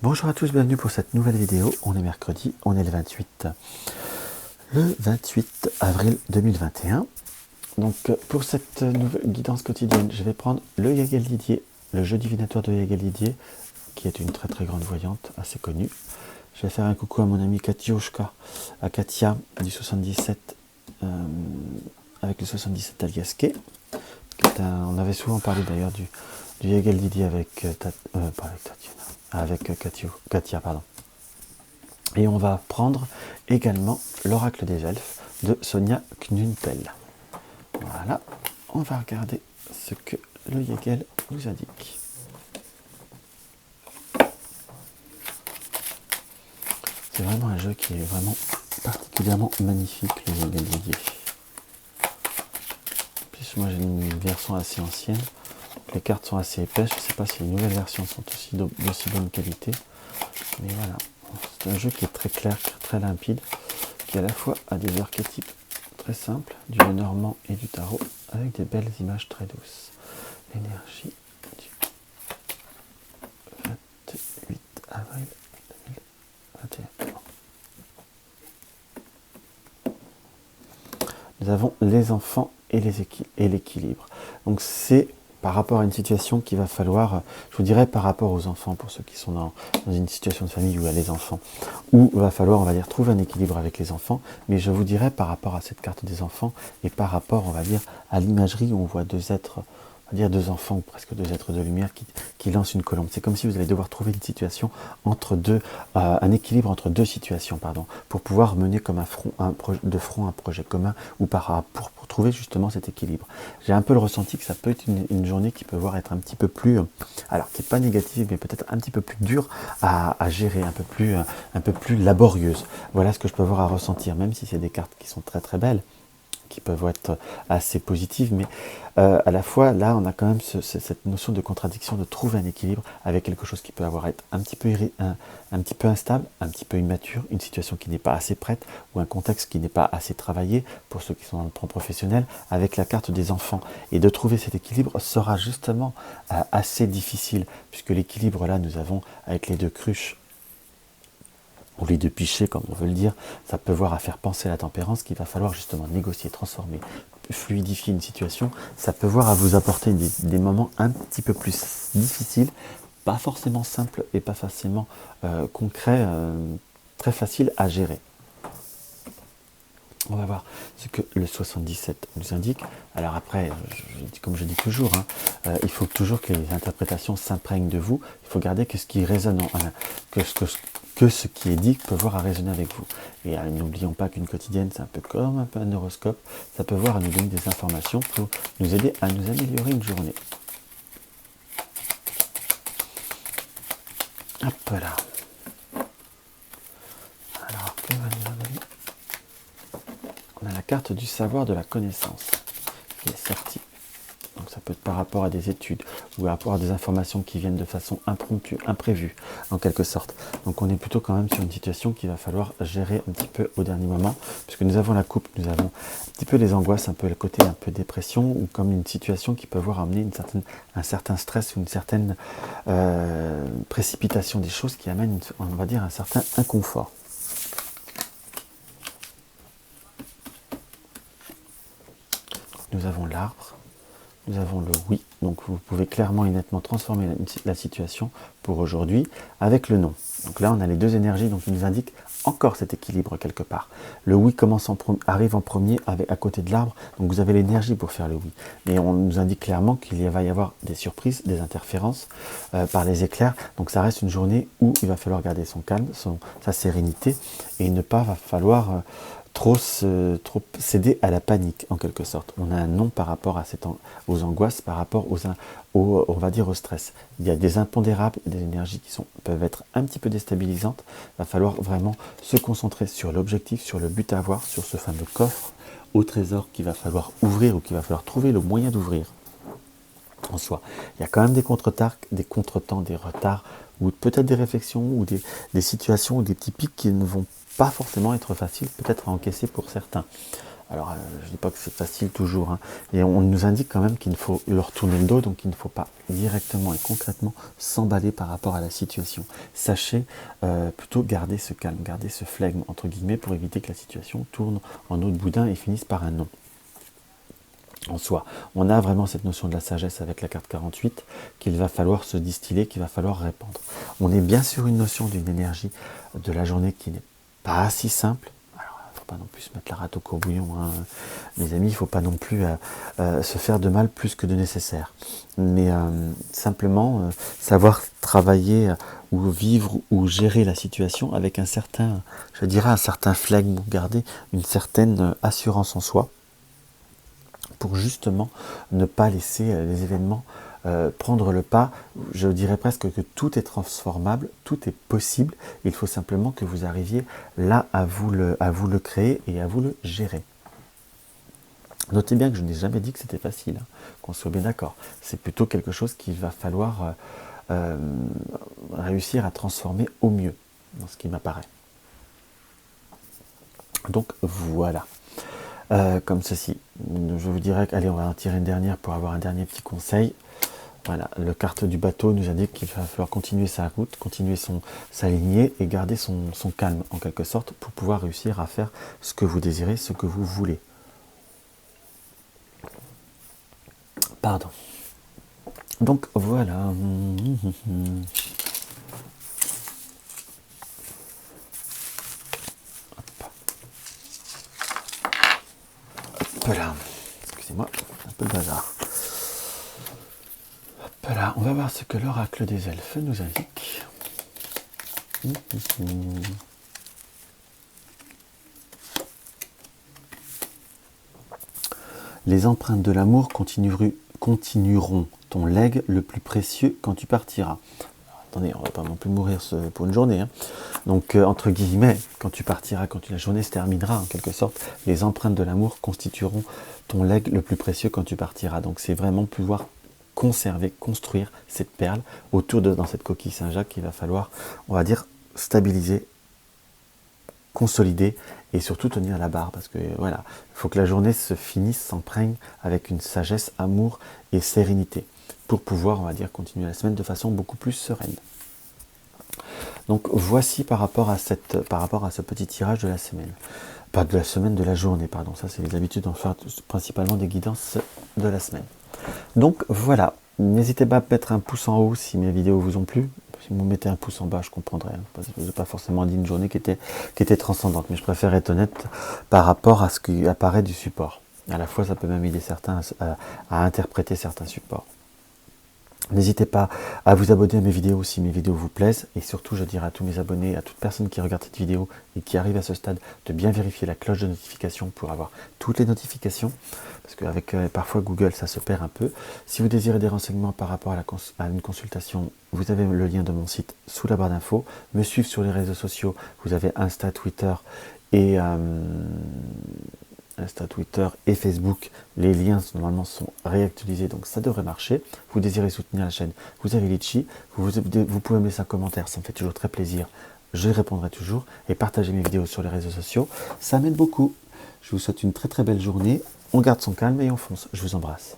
Bonjour à tous, bienvenue pour cette nouvelle vidéo. On est mercredi, on est le 28 avril 2021. Donc pour cette nouvelle guidance quotidienne, je vais prendre le Yagel Didier, le jeu divinatoire de Yagel Didier, qui est une très très grande voyante, assez connue. Je vais faire un coucou à mon ami Katioshka, à Katia du 77, avec le 77 Aliasqué. On avait souvent parlé d'ailleurs du Yagel Didier avec, Katia, pardon. Et on va prendre également l'oracle des elfes de Sonia Knunpel. Voilà, on va regarder ce que le Yagel nous indique. C'est vraiment un jeu qui est vraiment particulièrement magnifique, le Yagel Didier. Puis moi j'ai une version assez ancienne, les cartes sont assez épaisses, je ne sais pas si les nouvelles versions sont aussi d'aussi bonne qualité, mais voilà. C'est un jeu qui est très clair, très limpide, qui à la fois a des archétypes très simples, du Lenormand et du tarot, avec des belles images très douces. L'énergie du 28 avril 2021. Nous avons les enfants et l'équilibre. Donc c'est par rapport à une situation qu'il va falloir, je vous dirais par rapport aux enfants, pour ceux qui sont dans une situation de famille où il y a les enfants, où il va falloir, on va dire, trouver un équilibre avec les enfants, mais je vous dirais par rapport à cette carte des enfants, et par rapport, on va dire, à l'imagerie où on voit deux êtres, on va dire deux enfants, ou presque deux êtres de lumière qui lancent une colombe. C'est comme si vous allez devoir trouver une situation entre deux, un équilibre entre deux situations, pardon, pour pouvoir mener comme de front un projet commun, ou pour trouver justement cet équilibre. J'ai un peu le ressenti que ça peut être une journée qui peut être un petit peu plus, alors qui n'est pas négative, mais peut-être un petit peu plus dure à gérer, un peu plus laborieuse. Voilà ce que je peux avoir à ressentir, même si c'est des cartes qui sont très très belles, qui peuvent être assez positives, mais à la fois, là, on a quand même cette notion de contradiction, de trouver un équilibre avec quelque chose qui peut être un petit peu instable, un petit peu immature, une situation qui n'est pas assez prête, ou un contexte qui n'est pas assez travaillé, pour ceux qui sont dans le plan professionnel, avec la carte des enfants. Et de trouver cet équilibre sera justement assez difficile, puisque l'équilibre, là, nous avons, avec les deux cruches, ou les deux pichets, comme on veut le dire, ça peut voir à faire penser à la tempérance, qu'il va falloir justement négocier, transformer, fluidifier une situation. Ça peut voir à vous apporter des moments un petit peu plus difficiles, pas forcément simples et pas forcément concrets, très faciles à gérer. On va voir ce que le 77 nous indique. Alors après, comme je dis toujours, il faut toujours que les interprétations s'imprègnent de vous. Il faut garder que ce qui résonne, que ce qui est dit peut voir à résonner avec vous. Et n'oublions pas qu'une quotidienne, c'est un peu comme un horoscope. Ça peut voir à nous donner des informations pour nous aider à nous améliorer une journée. Hop là. Alors, que va nous donner ? On a la carte du savoir, de la connaissance qui est sortie. Donc ça peut être par rapport à des études ou par rapport à des informations qui viennent de façon impromptue, imprévue en quelque sorte. Donc on est plutôt quand même sur une situation qu'il va falloir gérer un petit peu au dernier moment, puisque nous avons la coupe, nous avons un petit peu les angoisses, un peu le côté un peu dépression, ou comme une situation qui peut avoir amené un certain stress ou une certaine précipitation des choses qui amène, on va dire, un certain inconfort. Nous avons l'arbre, nous avons le oui, donc vous pouvez clairement et nettement transformer la situation pour aujourd'hui avec le non. Donc là on a les deux énergies, donc il nous indique encore cet équilibre quelque part. Le oui arrive en premier à côté de l'arbre, donc vous avez l'énergie pour faire le oui. Mais on nous indique clairement qu'il va y avoir des surprises, des interférences par les éclairs, donc ça reste une journée où il va falloir garder son calme, sa sérénité, et ne pas falloir trop céder à la panique en quelque sorte. On a un non par rapport aux angoisses, par rapport on va dire au stress. Il y a des impondérables, des énergies qui peuvent être un petit peu déstabilisantes. Il va falloir vraiment se concentrer sur l'objectif, sur le but à avoir, sur ce fameux coffre au trésor qu'il va falloir ouvrir, ou qu'il va falloir trouver le moyen d'ouvrir en soi. Il y a quand même des contretemps, des retards, ou peut-être des réflexions, ou des situations, ou des petits pics qui ne vont pas forcément être faciles peut-être à encaisser pour certains. Alors, je ne dis pas que c'est facile toujours, hein, et on nous indique quand même qu'il faut leur tourner le dos, donc il ne faut pas directement et concrètement s'emballer par rapport à la situation. Sachez plutôt garder ce calme, garder ce flegme, entre guillemets, pour éviter que la situation tourne en eau de boudin et finisse par un non. En soi, on a vraiment cette notion de la sagesse avec la carte 48 qu'il va falloir se distiller, qu'il va falloir répandre. On est bien sur une notion d'une énergie de la journée qui n'est pas si simple. Alors, il ne faut pas non plus se mettre la rate au courbouillon, hein. Mes amis, il ne faut pas non plus se faire de mal plus que de nécessaire. Mais simplement, savoir travailler ou vivre ou gérer la situation avec un certain, je dirais, un certain flegme, garder une certaine assurance en soi, pour justement ne pas laisser les événements prendre le pas. Je dirais presque que tout est transformable, tout est possible. Il faut simplement que vous arriviez là à vous le créer et à vous le gérer. Notez bien que je n'ai jamais dit que c'était facile, hein, qu'on soit bien d'accord. C'est plutôt quelque chose qu'il va falloir réussir à transformer au mieux, dans ce qui m'apparaît. Donc voilà. Comme ceci. Je vous dirais allez, on va en tirer une dernière pour avoir un dernier petit conseil. Voilà, le carte du bateau nous indique qu'il va falloir continuer sa route, continuer sa lignée et garder son calme en quelque sorte pour pouvoir réussir à faire ce que vous désirez, ce que vous voulez. Pardon. Donc voilà. Voilà. Excusez-moi, un peu de bazar. Voilà, on va voir ce que l'oracle des elfes nous indique. Les empreintes de l'amour continueront ton legs le plus précieux quand tu partiras. Attendez, on va pas non plus mourir pour une journée, hein. Donc, entre guillemets, quand tu partiras, quand la journée se terminera, en quelque sorte, les empreintes de l'amour constitueront ton legs le plus précieux quand tu partiras. Donc, c'est vraiment pouvoir conserver, construire cette perle autour dans cette coquille Saint-Jacques qu'il va falloir, on va dire, stabiliser, consolider et surtout tenir la barre. Parce que, voilà, il faut que la journée se finisse, s'imprègne avec une sagesse, amour et sérénité pour pouvoir, on va dire, continuer la semaine de façon beaucoup plus sereine. Donc voici par rapport à ce petit tirage de la semaine. Pas de la semaine, de la journée, pardon. Ça, c'est les habitudes d'en faire principalement des guidances de la semaine. Donc voilà. N'hésitez pas à mettre un pouce en haut si mes vidéos vous ont plu. Si vous mettez un pouce en bas, je comprendrai. Parce que je n'ai pas forcément dit une journée qui était transcendante. Mais je préfère être honnête par rapport à ce qui apparaît du support. À la fois, ça peut même aider certains à interpréter certains supports. N'hésitez pas à vous abonner à mes vidéos si mes vidéos vous plaisent. Et surtout, je dirais à tous mes abonnés, à toute personne qui regarde cette vidéo et qui arrive à ce stade, de bien vérifier la cloche de notification pour avoir toutes les notifications. Parce qu'avec parfois Google, ça se perd un peu. Si vous désirez des renseignements par rapport à une consultation, vous avez le lien de mon site sous la barre d'infos. Me suivre sur les réseaux sociaux, vous avez Insta, Twitter et Facebook, les liens normalement sont réactualisés, donc ça devrait marcher. Vous désirez soutenir la chaîne, vous avez Litchi, vous pouvez me laisser un commentaire, ça me fait toujours très plaisir, je répondrai toujours, et partagez mes vidéos sur les réseaux sociaux, ça m'aide beaucoup. Je vous souhaite une très très belle journée, on garde son calme et on fonce, je vous embrasse.